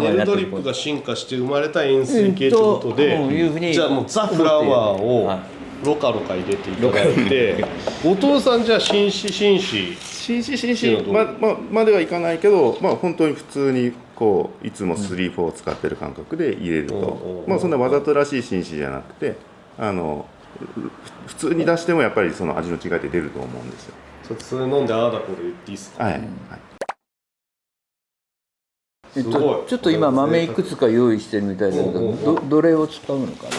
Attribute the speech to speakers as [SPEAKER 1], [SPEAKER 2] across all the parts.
[SPEAKER 1] ネルドリップが進化して生まれた円錐形ということで、じゃあもうザ・フラワーをロカロカ入れていただいて、後藤さんじゃあ紳士
[SPEAKER 2] まではいかないけど、本当に普通にこういつも3、4を使ってる感覚で入れると、そんなわざとらしい紳士じゃなくて、普通に出してもやっぱりその味の違いって出ると思うんですよ。
[SPEAKER 1] それ飲んでああだこれ言っていいですか？
[SPEAKER 2] はい。
[SPEAKER 1] すごい。
[SPEAKER 3] ちょっと今豆いくつか用意してるみたいだけど、どれを使うのかな。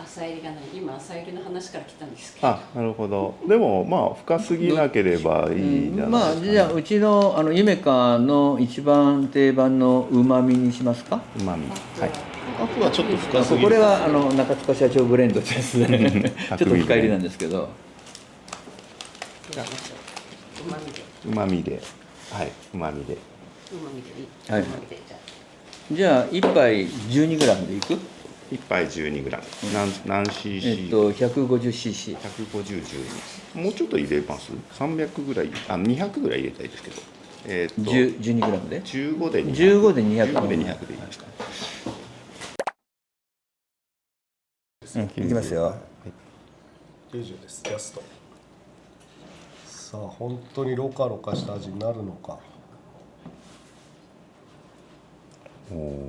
[SPEAKER 4] 朝入りがない。今朝入りの話から来たんですけど。
[SPEAKER 2] なるほど。でも深すぎなければいいじゃないですか、ね。
[SPEAKER 3] じゃあうちのゆめかの一番定番のうまみにしますか。
[SPEAKER 2] うまみ。はい。
[SPEAKER 1] あとはちょっと深すぎる。
[SPEAKER 3] これは中塚社長ブレンドですね。ちょっと深入りなんですけど。
[SPEAKER 2] うまみで。はい。うまみで。
[SPEAKER 3] はい。じゃあ1杯 12g でいく
[SPEAKER 2] ？1杯 12g。何 cc？
[SPEAKER 3] 150cc。
[SPEAKER 2] 150、12。もうちょっと入れます？ 300 ぐらい、200ぐらい入れたいですけど。
[SPEAKER 3] 12g で
[SPEAKER 2] 15で200。
[SPEAKER 3] 15で200。
[SPEAKER 2] 15で200でいいですか。
[SPEAKER 3] いきますよ。
[SPEAKER 1] 90です。ラスト。さあ本当にロカロカした味になるのか。
[SPEAKER 2] こ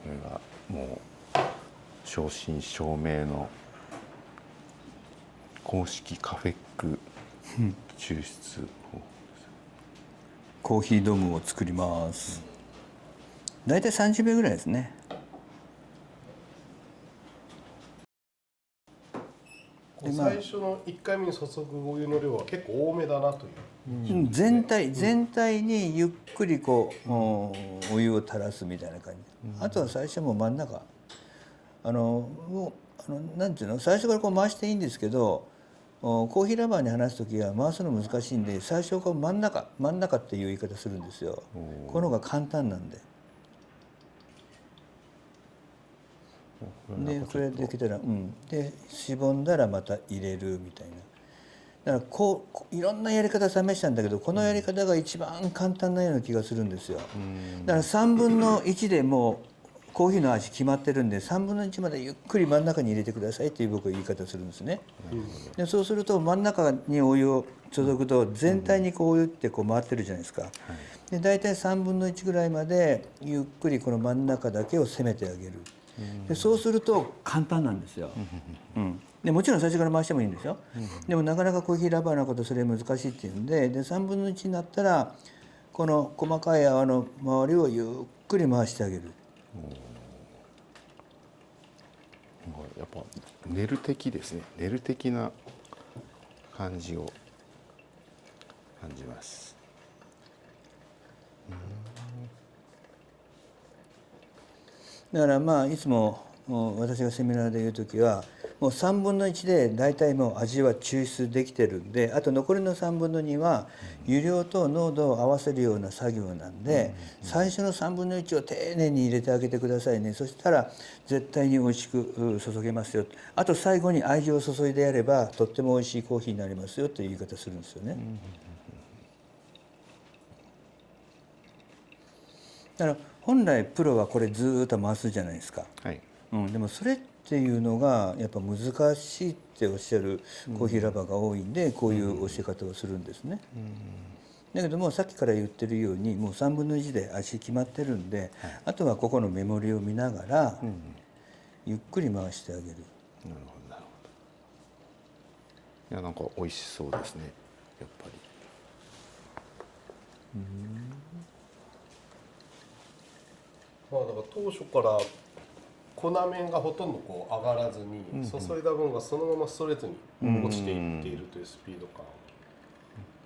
[SPEAKER 2] れがもう正真正銘の公式カフェック抽出法。
[SPEAKER 3] コーヒードームを作ります。だいたい30秒ぐらいですね。
[SPEAKER 1] 最初の1回目に注ぐお湯の量は結構多めだなという、
[SPEAKER 3] 全体にゆっくりこう、お湯を垂らすみたいな感じ、あとは最初も真ん中なんていうの、最初からこう回していいんですけど、コーヒーラバーに話す時は回すの難しいんで、最初こう真ん中っていう言い方するんですよ。この方が簡単なんで。でこれできたら、でしぼんだらまた入れるみたいな。だからいろんなやり方試したんだけど、このやり方が一番簡単なような気がするんですよ。だから3分の1でもうコーヒーの味決まってるんで、3分の1までゆっくり真ん中に入れてくださいっていう僕は言い方するんですね。でそうすると真ん中にお湯を注ぐと全体にこうお湯ってこう回ってるじゃないですか。で大体3分の1ぐらいまでゆっくりこの真ん中だけを攻めてあげる。でそうすると簡単なんですよ。でもちろん最初から回してもいいんですよ。でもなかなかコーヒーラバーのことそれ難しいっていうんで、3分の1になったらこの細かい泡の周りをゆっくり回してあげる。
[SPEAKER 2] やっぱネル的ですね。ネル的な感じを感じます。
[SPEAKER 3] だからいつも私がセミナーで言う時はもう3分の1で大体もう味は抽出できてるんで、あと残りの3分の2は湯量と濃度を合わせるような作業なんで、最初の3分の1を丁寧に入れてあげてくださいね。そしたら絶対に美味しく注げますよ。あと最後に愛情を注いでやればとっても美味しいコーヒーになりますよという言い方するんですよね。だから本来プロはこれずっと回すじゃないですか。でもそれっていうのがやっぱ難しいっておっしゃるコーヒーラバーが多いんで、こういう教え方をするんですね。だけどもさっきから言ってるようにもう3分の1で味決まってるんで、あとはここのメモリを見ながらゆっくり回してあげる。
[SPEAKER 2] なるほどなるほど。いやなんか美味しそうですねやっぱり。
[SPEAKER 1] だから当初から粉面がほとんどこう上がらずに、注いだ分がそのままストレートに落ちていっているというスピード感。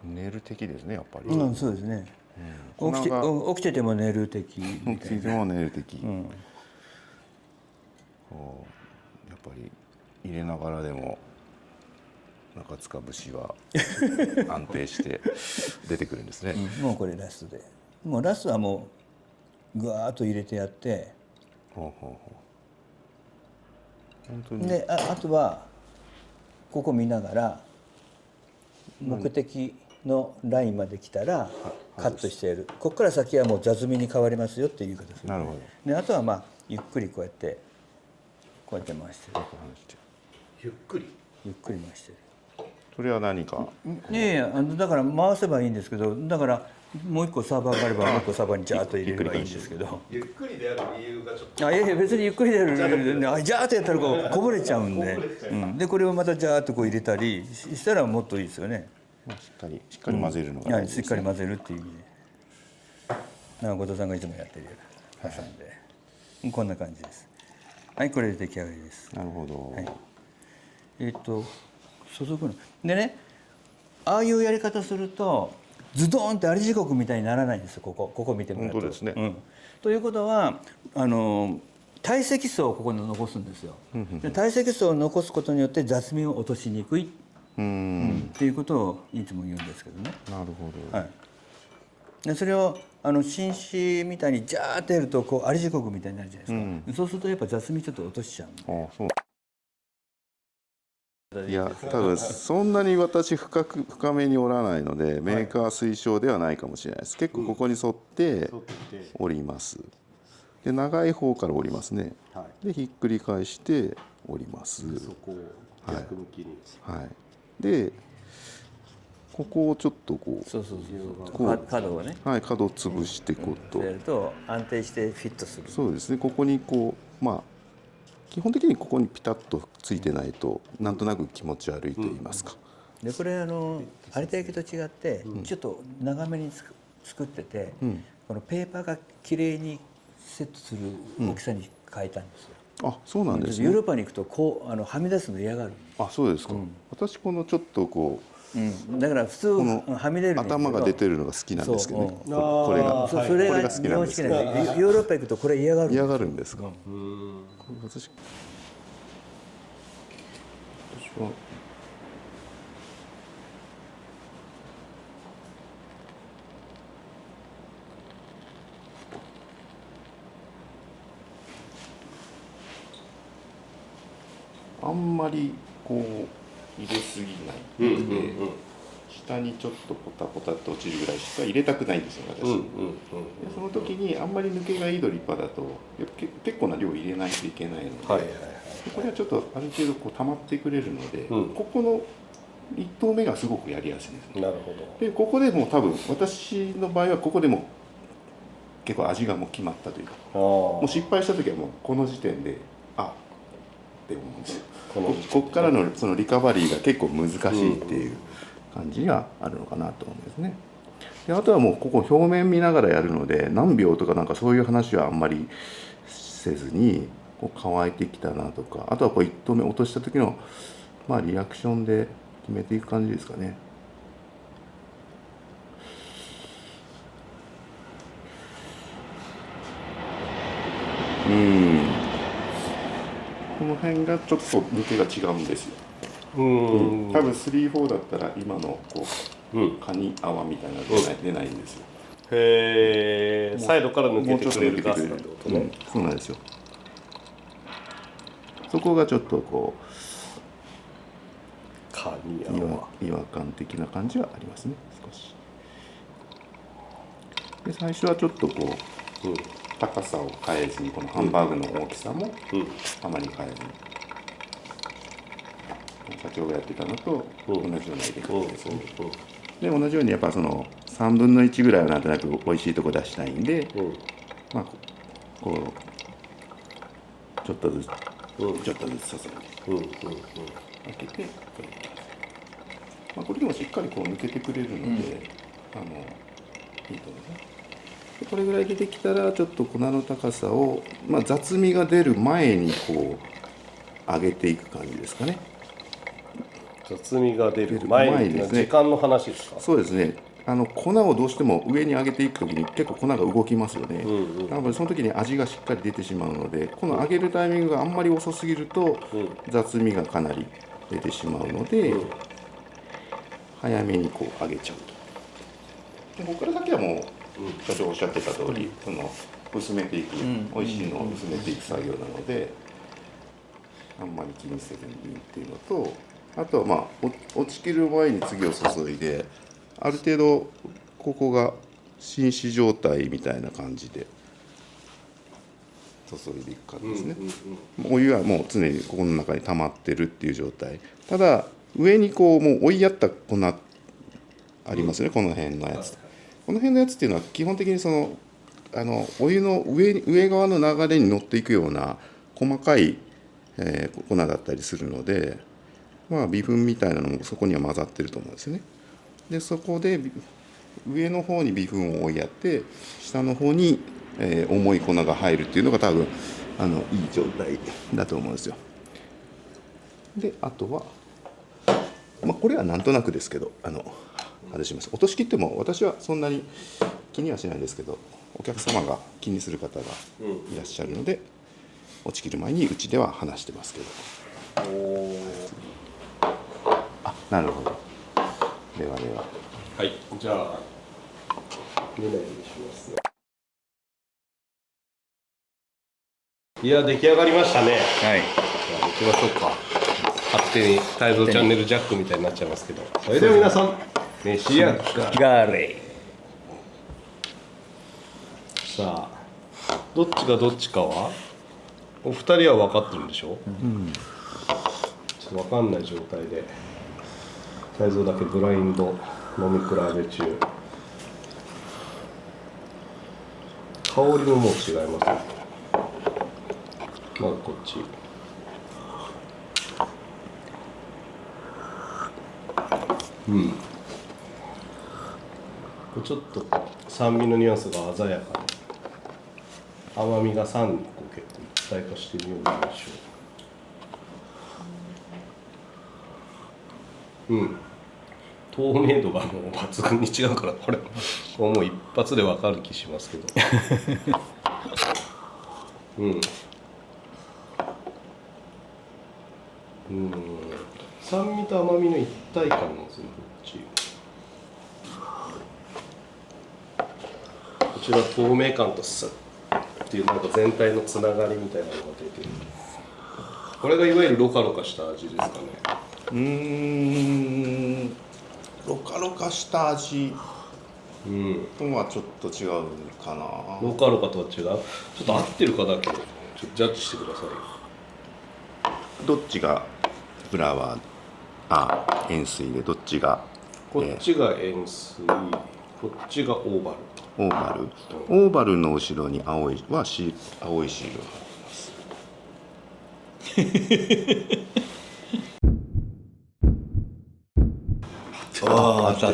[SPEAKER 2] ネル的ですねやっぱり。
[SPEAKER 3] そうですね。起きててもネル的みたいな。
[SPEAKER 2] 起きててもネル的。やっぱり入れながらでも中塚節は安定して出てくるんですね。
[SPEAKER 3] もうこれラストで、もうラストはもうぐわーっと入れてやって、であとはここ見ながら目的のラインまで来たらカットしてやる。ここから先はもう雑味に変わりますよっていう言い方する。
[SPEAKER 2] なるほど。
[SPEAKER 3] であとはまあゆっくりこうやって回してる。
[SPEAKER 1] ゆっくり。
[SPEAKER 3] ゆっくり回してる。
[SPEAKER 2] それは何か。
[SPEAKER 3] だから回せばいいんですけど、だからもう一個サーバーがあればもう一個サーバーにジャーッと入れればいいんですけど。
[SPEAKER 1] ゆっくりでやる理由がちょっと。
[SPEAKER 3] いや別にゆっくりでやるジャーッとやったらこうこぼれちゃうんで、でこれをまたジャーッとこう入れたりしたらもっといいですよね。
[SPEAKER 2] しっかり混ぜるのが大事ですね。
[SPEAKER 3] しっかり混ぜるっていう意味で、後藤さんがいつもやってるような挟んで、こんな感じです。はい、これで出来上がりです。
[SPEAKER 2] なるほど。
[SPEAKER 3] はい、注ぐのでね、ああいうやり方するとズドーンってあり地獄みたいにならないんですよ。ここ見てもらうと。
[SPEAKER 2] 本当ですね。
[SPEAKER 3] ということは堆積層をここに残すんですよ。で堆積層を残すことによって雑味を落としにくいっていうことをいつも言うんですけどね。
[SPEAKER 2] なるほど。
[SPEAKER 3] はい、でそれを紳士みたいにジャーってやるとこうあり地獄みたいになるじゃないですか。そうするとやっぱ雑味ちょっと落としちゃう。
[SPEAKER 2] そう。いや多分そんなに私深めに折らないのでメーカー推奨ではないかもしれないです。結構ここに沿って折ります。で長い方から折りますね。でひっくり返して折ります。
[SPEAKER 1] そこを逆向きに。
[SPEAKER 2] はい。でここをちょっとこう
[SPEAKER 3] 角をね、
[SPEAKER 2] はい角を潰してこうと
[SPEAKER 3] やると安定してフィットする。
[SPEAKER 2] そうですね。ここにこう基本的にここにピタッとついてないとなんとなく気持ち悪いと言いますか。
[SPEAKER 3] でこれ有田焼と違ってちょっと長めに作ってて、このペーパーがきれいにセットする大きさに変えたんですよ。
[SPEAKER 2] あ、そうなんですね。
[SPEAKER 3] ヨーロッパに行くとこうはみ出すの嫌がる。
[SPEAKER 2] あ、そうですか。私このちょっとこう、
[SPEAKER 3] だから普通はみ出る
[SPEAKER 2] 頭が出てるのが好きなんですけどね。
[SPEAKER 3] こ
[SPEAKER 2] れが
[SPEAKER 3] それが日本式なんです。ヨーロッパ行くとこれ嫌がる。
[SPEAKER 2] 嫌がるんですか。私はあんまりこう入れすぎないので、下にちょっとポタポタと落ちるぐらいしか入れたくないんですよ私。でその時にあんまり抜けがいいドリッパーだと結構な量入れないといけないので、これはちょっとある程度こう溜まってくれるので、ここの1投目がすごくやりやすいんですね。
[SPEAKER 1] なるほど。
[SPEAKER 2] でここでもう多分私の場合はここでも結構味がもう決まったというか、もう失敗した時はもうこの時点でって思うんですよ。こっからのそのリカバリーが結構難しいっていう感じがあるのかなと思うんですね。であとはもうここ表面見ながらやるので何秒とかなんかそういう話はあんまりせずにこう乾いてきたなとか、あとはこう1投目落とした時のリアクションで決めていく感じですかね。この辺がちょっと抜けが違うんですよ。多分3、4だったら今のこう、カニ泡みたいなの出ないんですよ。
[SPEAKER 1] へえ。サイドから抜けてくれるガスだってことね。
[SPEAKER 2] そうなんですよ。そこがちょっとこう
[SPEAKER 1] カニ
[SPEAKER 2] 違和感的な感じはありますね少し。で最初はちょっとこう、高さを変えずにこのハンバーグの大きさもあまり変えずに、社長がやってたのと同じような入れ方ですね。で同じようにやっぱその3分の1ぐらいはなんとなく美味しいとこ出したいんで、こうちょっとずつ注いで開けてこれでもしっかりこう抜けてくれるので、いいと思いますね。これぐらい出てきたらちょっと粉の高さを、雑味が出る前にこう上げていく感じですかね。
[SPEAKER 1] 雑味が出る前にですね。時間の話ですか。
[SPEAKER 2] そうですね。粉をどうしても上に上げていくときに結構粉が動きますよね。なのでその時に味がしっかり出てしまうので、この上げるタイミングがあんまり遅すぎると雑味がかなり出てしまうので、早めにこう上げちゃうと。でここから先はもう社長おっしゃってた通り、その薄めていく、美味しいのを薄めていく作業なので、あんまり気にせずにいいっていうのと、あとは落ちきる前に次を注いである程度ここが浸死状態みたいな感じで注いでいく感じですね、お湯はもう常にここの中に溜まってるっていう状態。ただ上にこうもう追いやった粉ありますね、この辺のやつ。この辺のやつっていうのは基本的にそのお湯の上側の流れに乗っていくような細かい、粉だったりするので、まあ、微粉みたいなのもそこには混ざってると思うんですね。でそこで上の方に微粉を追いやって下の方に、重い粉が入るっていうのが多分いい状態だと思うんですよ。であとは、まあ、これはなんとなくですけど外します。落とし切っても私はそんなに気にはしないんですけど、お客様が気にする方がいらっしゃるので、落ち切る前にうちでは話してますけど。あ、なるほど。ではでは。
[SPEAKER 1] はい、じゃあ2枚にしますね。いや、出来上がりましたね。
[SPEAKER 3] はい。
[SPEAKER 1] じゃあ行きましょうか。勝手に泰造チャンネルジャックみたいになっちゃいますけど、それでは皆さん召し上がれ。
[SPEAKER 3] ガーレ
[SPEAKER 1] さあ、どっちがどっちかはお二人は分かってるんでしょ、ちょっと分かんない状態で泰造だけブラインド飲み比べ中。香りももう違いますね。まずこっち。ちょっと酸味のニュアンスが鮮やかで、甘みが酸にこう結構一体化しているような印象。透明度がもう抜群に違うから、これもう一発で分かる気しますけど。酸味と甘みの一体感なんですね、こちら透明感とスッっていうなんか全体のつながりみたいなのが出てる。これがいわゆるロカロカした味ですかね。
[SPEAKER 2] ロカロカした味とはちょっと違うかな。
[SPEAKER 1] ロカロカとは違う。ちょっと合ってるかだけちょっとジャッジしてください。
[SPEAKER 2] どっちがフラワー塩水でどっちが
[SPEAKER 1] こっちが塩水、こっちがオーバル。
[SPEAKER 2] オーバルの後ろに青いシールを貼ります
[SPEAKER 3] あった。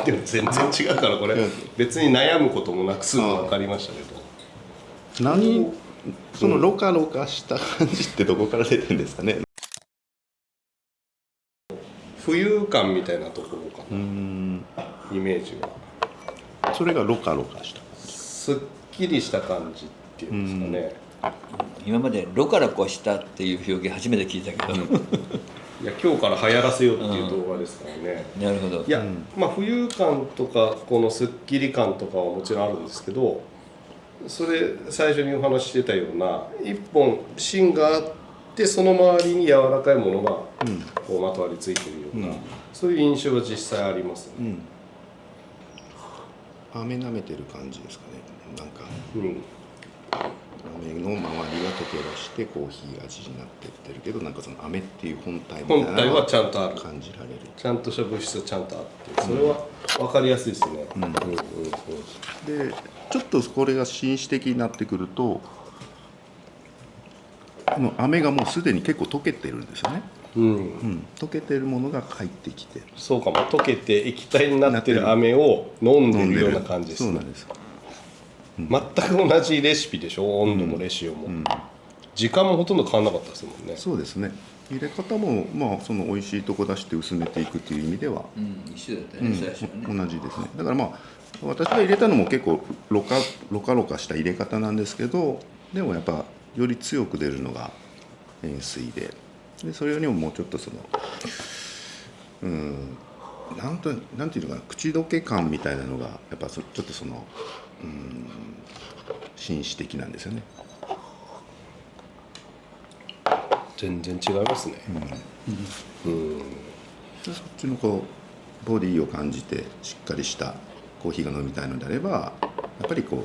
[SPEAKER 1] でも全然違うからこれ別に悩むこともなくすぐ分かりましたけど。
[SPEAKER 2] そのロカロカした感じってどこから出てるんですかね。
[SPEAKER 1] 浮遊感みたいなところかな、イメージは。
[SPEAKER 2] それがロカロカした
[SPEAKER 1] すっきりした感じっていうんですかね。
[SPEAKER 3] 今までロカロカしたっていう表現初めて聞いたけど、
[SPEAKER 1] いや今日から流行らせようっていう動画ですからね。
[SPEAKER 3] なるほど。
[SPEAKER 1] いや、まあ浮遊感とかこのすっきり感とかはもちろんあるんですけど、それ最初にお話ししてたような一本芯があってその周りに柔らかいものがこうまとわりついてるような、そういう印象が実際ありますね。
[SPEAKER 2] 飴舐めてる感じですかね。なんか飴の周りが溶け出してコーヒー味になってってるけど、なんかその飴っていう本体みたいなの
[SPEAKER 1] はちゃんとある、
[SPEAKER 2] 感じられる。
[SPEAKER 1] ちゃんとした物質がちゃんとあって、それは分かりやすいですね。
[SPEAKER 2] でちょっとこれが紳士的になってくると、この飴がもうすでに結構溶けてるんですよね。溶けてるものが入ってきて、
[SPEAKER 1] そうかも。溶けて液体になってる飴を飲んでるような感じですね。
[SPEAKER 2] そうなんです。
[SPEAKER 1] 全く同じレシピでしょ、温度もレシオも、時間もほとんど変わんなかったですもんね。
[SPEAKER 2] そうですね。入れ方もまあその美味しいとこ出して薄めていくっていう意味では、
[SPEAKER 3] 一緒だったね、最初はね。
[SPEAKER 2] 同じですね。だからまあ私が入れたのも結構ロカロカした入れ方なんですけど、でもやっぱより強く出るのが塩水で、それよりももうちょっとそのなんていうのかな、口どけ感みたいなのがやっぱちょっとその紳士的なんですよね。
[SPEAKER 1] 全然違いますね。
[SPEAKER 2] そっちのこうボディを感じてしっかりしたコーヒーが飲みたいのであればやっぱりこ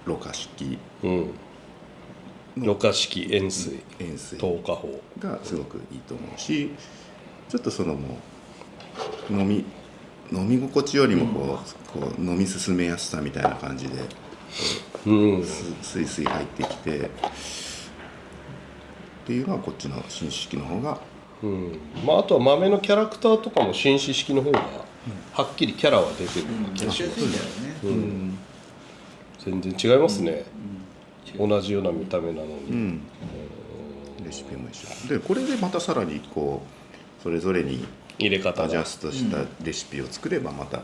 [SPEAKER 2] うろ過式
[SPEAKER 1] ろ過式塩水
[SPEAKER 2] 塩水
[SPEAKER 1] 透過法
[SPEAKER 2] がすごくいいと思うし、ちょっとそのもう飲み心地よりもこう飲み進めやすさみたいな感じで、スイスイ入ってきてっていうのはこっちの紳士式の方が、
[SPEAKER 1] あとは豆のキャラクターとかも紳士式の方がはっきりキャラは出てる気がします、全然違いますね、同じような見た目なのに、
[SPEAKER 2] レシピも一緒で、これでまたさらにこうそれぞれに
[SPEAKER 1] 入れ方
[SPEAKER 2] アジャ
[SPEAKER 1] が
[SPEAKER 2] ストしたレシピを作ればまた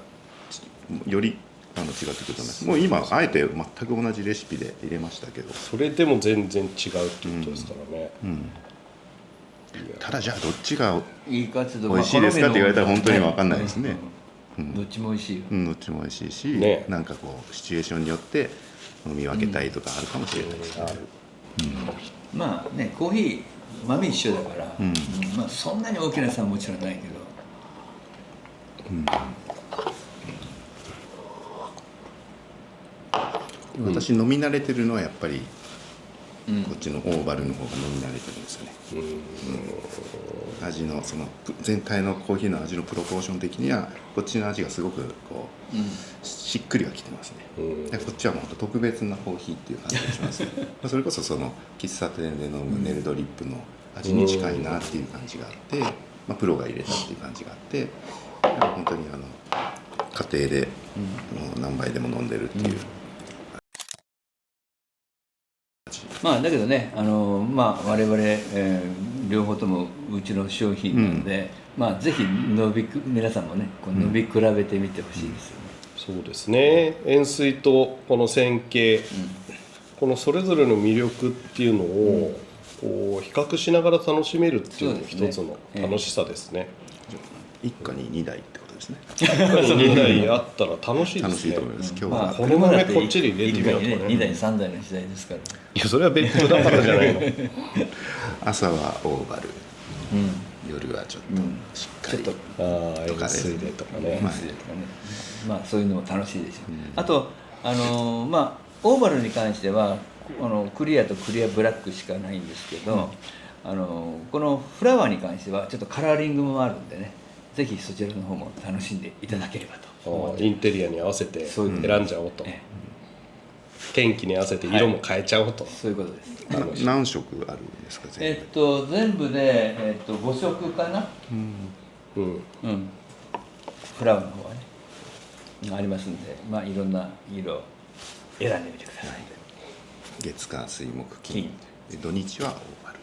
[SPEAKER 2] より違ってくると思います。もう今あえて全く同じレシピで入れましたけど、
[SPEAKER 1] それでも全然違うってことですからね、
[SPEAKER 2] ただじゃあどっちが
[SPEAKER 3] いいかつ
[SPEAKER 2] 美味しいですかって言われたら本当に分かんないですね。
[SPEAKER 3] どっちも美味しいよ。
[SPEAKER 2] どっちも美味しいし、
[SPEAKER 1] ね
[SPEAKER 2] なんかこうシチュエーションによって飲み分けたいとかあるかもしれないですね。
[SPEAKER 3] まあね、コーヒー豆一緒だから、まあそんなに大きな差はもちろんないけど、
[SPEAKER 2] 私飲み慣れてるのはやっぱりこっちのオーバルの方が飲み慣れてるんですよね。味のその全体のコーヒーの味のプロポーション的にはこっちの味がすごくこう、しっくりはきてますね。でこっちはもっと特別なコーヒーっていう感じがしますね。それこそその喫茶店で飲むネルドリップの味に近いなっていう感じがあって、プロが入れたっていう感じがあって、本当に家庭で何杯でも飲んでるっていう。
[SPEAKER 3] まあだけどね、まあ我々、両方ともうちの商品なので、まあぜひ皆さんもねこう飲み比べてみてほしいですよね。
[SPEAKER 1] そうですね、塩水とこの線形、このそれぞれの魅力っていうのをこう比較しながら楽しめるっていうのも一つの楽しさですね。
[SPEAKER 2] 一家に2台ってことですね。
[SPEAKER 1] 2台あったら楽しいで
[SPEAKER 2] 楽しい
[SPEAKER 1] すね。
[SPEAKER 2] と思います。今日
[SPEAKER 3] まあ
[SPEAKER 2] は
[SPEAKER 1] この豆こっちに入れてみようとかね。
[SPEAKER 3] 2台3台の時代ですから。
[SPEAKER 1] いやそれは別途だからじゃないの。
[SPEAKER 2] 朝はオーバル、夜はちょっとしっかり、
[SPEAKER 1] ああ塩水でとかね。
[SPEAKER 3] まあそういうのも楽しいでしょう。あとまあオーバルに関してはクリアとクリアブラックしかないんですけど、このフラワーに関してはちょっとカラーリングもあるんでね、ぜひそちらの方も楽しんでいただければと思って。
[SPEAKER 1] インテリアに合わせて選んじゃおうと、天気に合わせて色も変えちゃおうと、
[SPEAKER 3] そういうことです。
[SPEAKER 2] 何色あるんですか全部。
[SPEAKER 3] 全部で5色かな。フラワーの方はねありますんで、まあいろんな色を選んでみてください。
[SPEAKER 2] 月火水木金で土日はオーバル。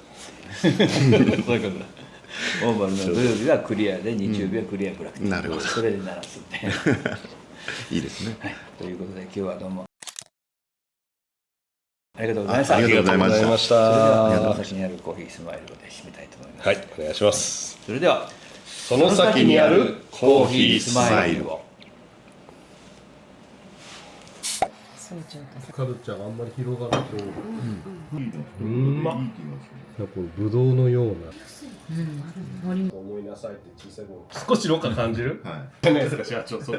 [SPEAKER 3] そういうことだ。オーバルの土曜日はクリアで日曜日はクリアブラック、
[SPEAKER 2] なるほど
[SPEAKER 3] それで鳴らすんで
[SPEAKER 2] いいですね。
[SPEAKER 3] はい、ということで今日はどうもありがとうございました。
[SPEAKER 2] ありがとうございました
[SPEAKER 1] ありがとうございまし
[SPEAKER 3] それでは
[SPEAKER 1] た。
[SPEAKER 3] その先にあるコーヒースマイルで締めたいと思います。
[SPEAKER 1] はい、お願いします。
[SPEAKER 3] それでは
[SPEAKER 1] その先にあるコーヒースマイル
[SPEAKER 3] を。
[SPEAKER 1] カルチャーがあんまり広がらない。まっ。このブドウのような。思いなさいって小さい頃。少しろ過感じる？
[SPEAKER 2] はい。
[SPEAKER 1] じゃないですか社長そこ。